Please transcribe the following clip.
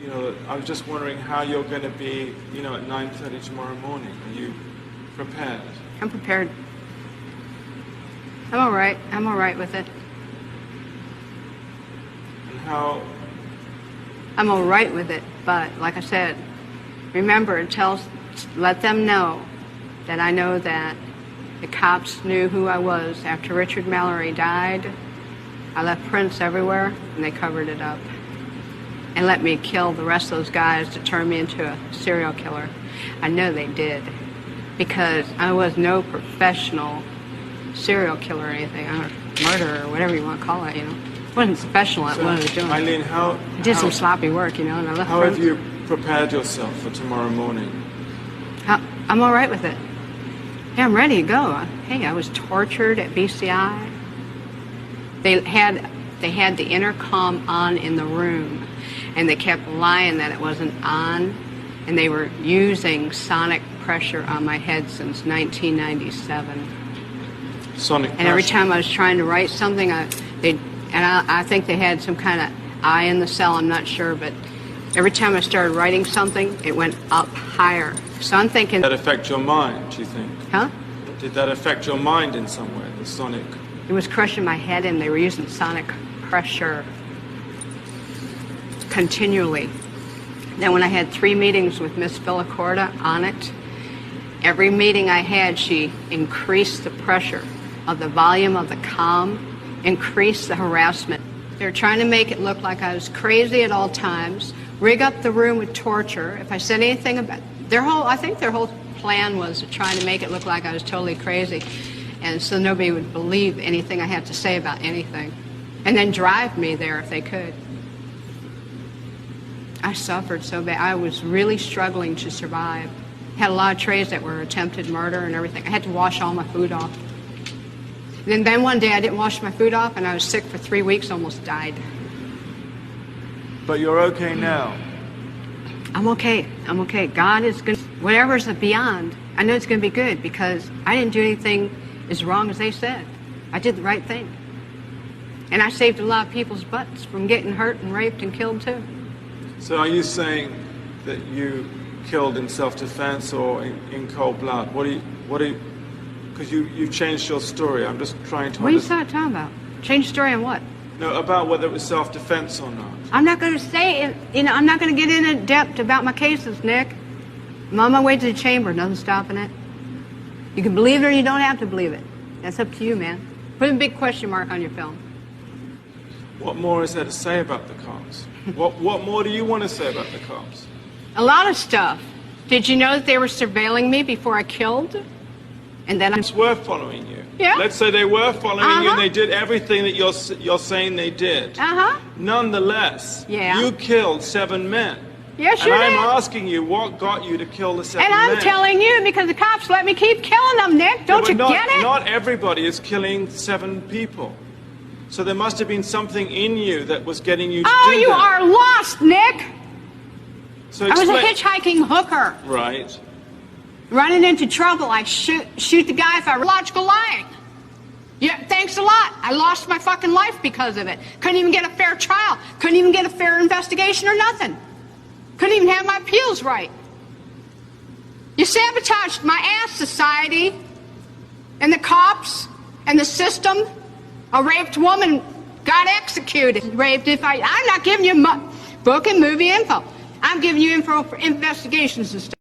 You know, I was just wondering how you're going to be, you know, at 9:30 tomorrow morning. Are you prepared? I'm prepared. I'm all right. I'm all right with it. And how? I'm all right with it, but like I said, remember, let them know that I know that the cops knew who I was. After Richard Mallory died, I left prints everywhere, and they covered it up. And let me kill the rest of those guys to turn me into a serial killer. I know they did, because I was no professional serial killer or anything, or murderer, or whatever you want to call it, you know. I wasn't special at what I was doing. Eileen, I did some sloppy work, you know, and I left How prints. have you prepared yourself for tomorrow morning? I'm all right with it. Yeah, I'm ready to go. Hey, I was tortured at BCI. They had the intercom on in the room, and they kept lying that it wasn't on, and they were using sonic pressure on my head since 1997. Sonic pressure. And every time I was trying to write something, I think they had some kind of eye in the cell, I'm not sure, but every time I started writing something, it went up higher. So I'm thinking... Did that affect your mind, do you think? Huh? Did that affect your mind in some way, the sonic? It was crushing my head, and they were using sonic pressure continually. Then when I had 3 meetings with Miss Villacorta on it, every meeting I had, she increased the pressure of the volume of the comm, increased the harassment. They were trying to make it look like I was crazy at all times, rig up the room with torture. If I said anything about I think their whole plan was trying to make it look like I was totally crazy, and so nobody would believe anything I had to say about anything, and then drive me there if they could. I suffered so bad. I was really struggling to survive. Had a lot of trays that were attempted murder and everything. I had to wash all my food off. And then one day I didn't wash my food off, and I was sick for 3 weeks, almost died. But you're okay now. I'm okay. I'm okay. God is good. Whatever's beyond, I know it's going to be good, because I didn't do anything as wrong as they said. I did the right thing. And I saved a lot of people's butts from getting hurt and raped and killed too. So are you saying that you killed in self-defense or in cold blood? What do you, because you changed your story. I'm just trying to What are you talking about? Change story on what? No, about whether it was self-defense or not. I'm not going to say it, I'm not going to get in depth about my cases, Nick. I'm on my way to the chamber, nothing stopping it. You can believe it or you don't have to believe it. That's up to you, man. Put a big question mark on your film. What more is there to say about the cops? What more do you want to say about the cops? A lot of stuff. Did you know that they were surveilling me before I killed? And then were following you. Yeah. Let's say they were following you and they did everything that you're saying they did. Nonetheless, you killed 7 men. Yes, and I'm asking you, what got you to kill the 7 men? And I'm telling you, because the cops let me keep killing them, Nick. Don't you get it? Not everybody is killing 7 people. So there must have been something in you that was getting you to do that. Oh, you are lost, Nick. So I was a hitchhiking hooker. Right. Running into trouble, I shoot the guy if I were logical lying. Yeah, thanks a lot. I lost my fucking life because of it. Couldn't even get a fair trial. Couldn't even get a fair investigation or nothing. Couldn't even have my appeals right. You sabotaged my ass, society, and the cops, and the system. A raped woman got executed. Raped I'm not giving you book and movie info. I'm giving you info for investigations and stuff.